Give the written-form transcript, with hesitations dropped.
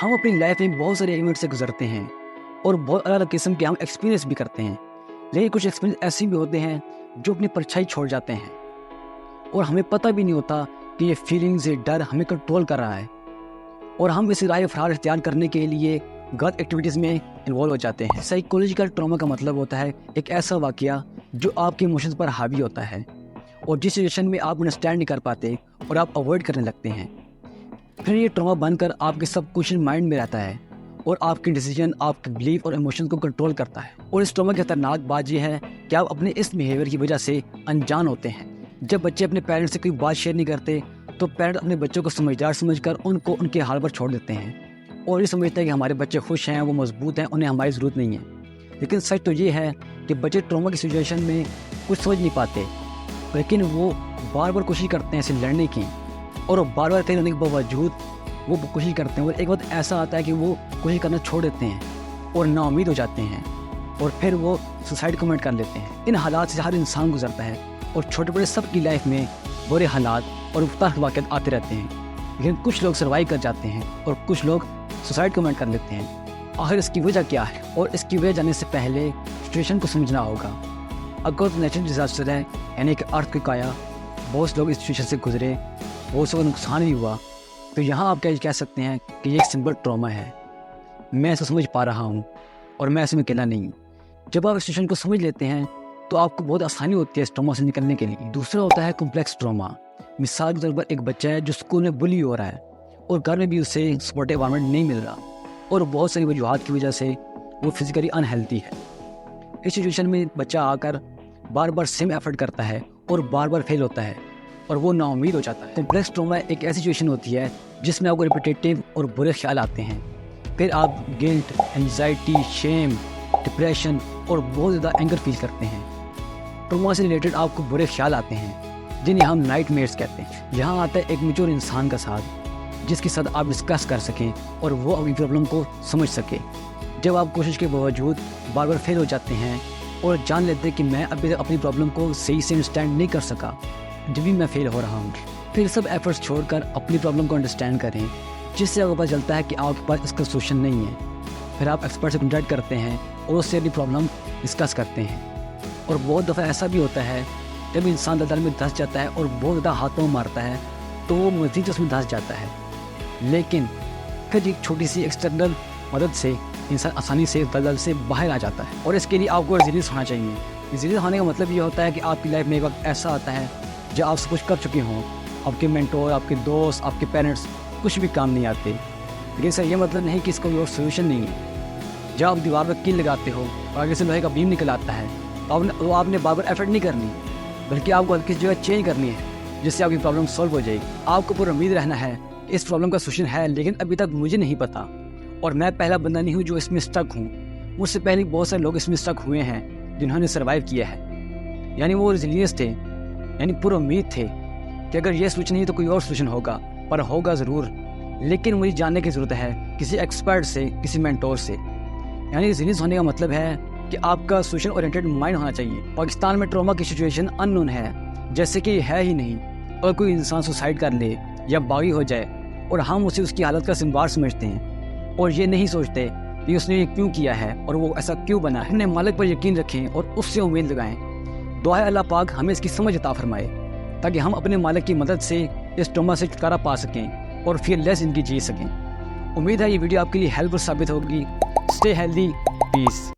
ہم اپنی لائف میں بہت سارے ایونٹ سے گزرتے ہیں اور بہت الگ الگ قسم کے ہم ایکسپیرینس بھی کرتے ہیں، لیکن کچھ ایکسپیرینس ایسے بھی ہوتے ہیں جو اپنی پرچھائی چھوڑ جاتے ہیں اور ہمیں پتہ بھی نہیں ہوتا کہ یہ فیلنگز، یہ ڈر ہمیں کنٹرول کر رہا ہے اور ہم اس راہ فرار اختیار کرنے کے لیے غلط ایکٹیویٹیز میں انوالو ہو جاتے ہیں۔ سائیکولوجیکل ٹراما کا مطلب ہوتا ہے ایک ایسا واقعہ جو آپ کے ایموشنز پر حاوی ہوتا ہے اور جس سچویشن میں آپ انڈرسٹینڈ نہیں کر پاتے اور آپ اوائڈ کرنے لگتے ہیں، پھر یہ ٹراما بن کر آپ کے سب کچھ مائنڈ میں رہتا ہے اور آپ کے ڈیسیجن، آپ کے بلیف اور ایموشن کو کنٹرول کرتا ہے۔ اور اس ٹراما کی خطرناک بات یہ ہے کہ آپ اپنے اس بیہیویئر کی وجہ سے انجان ہوتے ہیں۔ جب بچے اپنے پیرنٹس سے کوئی بات شیئر نہیں کرتے تو پیرنٹ اپنے بچوں کو سمجھدار سمجھ کر ان کو ان کے حال پر چھوڑ دیتے ہیں اور یہ سمجھتے ہیں کہ ہمارے بچے خوش ہیں، وہ مضبوط ہیں، انہیں ہماری ضرورت نہیں ہے۔ لیکن سچ تو یہ ہے کہ بچے ٹراما کی سچویشن میں کچھ سمجھ نہیں پاتے، لیکن وہ بار بار کوشش کرتے ہیں اسے لڑنے کی، اور وہ بار بار فیل ہونے کے باوجود وہ کوشش کرتے ہیں اور ایک وقت ایسا آتا ہے کہ وہ کوشش کرنا چھوڑ دیتے ہیں اور نا امید ہو جاتے ہیں اور پھر وہ سوسائڈ کمٹ کر لیتے ہیں۔ ان حالات سے ہر انسان گزرتا ہے اور چھوٹے بڑے سب کی لائف میں برے حالات اور مختلف واقعات آتے رہتے ہیں، لیکن کچھ لوگ سروائیو کر جاتے ہیں اور کچھ لوگ سوسائڈ کمٹ کر لیتے ہیں۔ آخر اس کی وجہ کیا ہے؟ اور اس کی وجہ جاننے سے پہلے سچویشن کو سمجھنا ہوگا۔ اگر تو نیچرل ڈیزاسٹر ہے، یعنی کہ ارتھ کوئک آیا، بہت سے لوگ اس سچویشن سے گزرے، بہت سے کو نقصان بھی ہوا، تو یہاں آپ کیا کہہ سکتے ہیں کہ یہ ایک سمپل ٹراما ہے، میں اسے سمجھ پا رہا ہوں اور میں اس میں اکیلا نہیں ہوں۔ جب آپ اس سچویشن کو سمجھ لیتے ہیں تو آپ کو بہت آسانی ہوتی ہے اس ٹراما سے نکلنے کے لیے۔ دوسرا ہوتا ہے کمپلیکس ٹراما۔ مثال کے طور پر ایک بچہ ہے جو اسکول میں بلی ہو رہا ہے اور گھر میں بھی اسے سپورٹیو انوائرمنٹ نہیں مل رہا اور بہت ساری وجوہات کی وجہ سے وہ فزیکلی انہیلتھی ہے۔ اس سچویشن میں بچہ آ کر بار بار سیم ایفرٹ کرتا ہے اور بار بار فیل ہوتا ہے اور وہ نا امید ہو جاتا ہے۔ کمپلیکس ٹراما ایک ایسی سچویشن ہوتی ہے جس میں آپ کو ریپیٹیٹیو اور برے خیال آتے ہیں، پھر آپ گلٹ، انزائٹی، شیم، ڈپریشن اور بہت زیادہ اینگر فیل کرتے ہیں۔ ٹراما سے ریلیٹڈ آپ کو برے خیال آتے ہیں جنہیں ہم نائٹ میئرس کہتے ہیں۔ یہاں آتا ہے ایک میچور انسان کا ساتھ جس کے ساتھ آپ ڈسکس کر سکیں اور وہ اپنی پرابلم کو سمجھ سکے۔ جب آپ کوشش کے باوجود بار بار فیل ہو جاتے ہیں اور جان لیتے ہیں کہ میں ابھی تک اپنی پرابلم کو صحیح سے انڈرسٹینڈ نہیں کر سکا، جب بھی میں فیل ہو رہا ہوں، پھر سب ایفرٹس چھوڑ کر اپنی پرابلم کو انڈرسٹینڈ کریں، جس سے آپ کو پتہ چلتا ہے کہ آپ کے پاس اس کا سولوشن نہیں ہے۔ پھر آپ ایکسپرٹ سے کنٹیکٹ کرتے ہیں اور اس سے اپنی پرابلم ڈسکس کرتے ہیں۔ اور بہت دفعہ ایسا بھی ہوتا ہے جب انسان دلدل میں دھنس جاتا ہے اور بہت زیادہ ہاتھوں مارتا ہے تو وہ مزید اس میں دھنس جاتا ہے، لیکن پھر ایک چھوٹی سی ایکسٹرنل مدد سے انسان آسانی سے دلدل سے باہر آ جاتا ہے۔ اور اس کے لیے آپ کو ریزیلینس ہونا چاہیے۔ ریزیلینس ہونے کا مطلب یہ ہوتا ہے کہ آپ کی لائف میں ایک وقت ایسا آتا ہے جب آپ سب کچھ کر چکے ہوں، آپ کے مینٹور، آپ کے دوست، آپ کے پیرنٹس کچھ بھی کام نہیں آتے، لیکن سر یہ مطلب نہیں کہ اس کا کوئی اور سولوشن نہیں ہے۔ جب آپ دیوار پر کیل لگاتے ہو اور آگے سے لوہے کا بیم نکل آتا ہے تو آپ نے بار بار ایفرٹ نہیں کرنی، بلکہ آپ کو ہلکی جگہ چینج کرنی ہے جس سے آپ کی پرابلم سولو ہو جائے گی۔ آپ کو پر امید رہنا ہے کہ اس پرابلم کا سولوشن ہے، لیکن ابھی تک مجھے نہیں پتا اور میں پہلا بندہ نہیں ہوں جو اس میں اسٹک ہوں، مجھ سے پہلے بہت سارے لوگ اس میں اسٹک ہوئے ہیں جنہوں نے سروائیو کیا ہے۔ یعنی وہ ریزیلینس تھے، یعنی پر امید تھے کہ اگر یہ سولوشن نہیں تو کوئی اور سولوشن ہوگا، پر ہوگا ضرور، لیکن مجھے جاننے کی ضرورت ہے کسی ایکسپرٹ سے، کسی مینٹور سے۔ یعنی ریزیلینس ہونے کا مطلب ہے کہ آپ کا سولوشن اورینٹڈ مائنڈ ہونا چاہیے۔ پاکستان میں ٹراما کی سچویشن ان نون ہے، جیسے کہ ہے ہی نہیں۔ اگر کوئی انسان سوسائڈ کر لے یا باغی ہو جائے اور ہم اسے اس کی حالت کا ذمہ دار سمجھتے ہیں اور یہ نہیں سوچتے کہ اس نے یہ کیوں کیا ہے اور وہ ایسا کیوں بنا ہے۔ اپنے مالک پر یقین رکھیں اور اس سے امید لگائیں۔ دعا ہے اللہ پاک ہمیں اس کی سمجھ عطا فرمائے تاکہ ہم اپنے مالک کی مدد سے اس ٹراما سے چھٹکارا پا سکیں اور فیئر لیس زندگی جی سکیں۔ امید ہے یہ ویڈیو آپ کے لیے ہیلپ فل ثابت ہوگی۔ اسٹے ہیلدی، پیس۔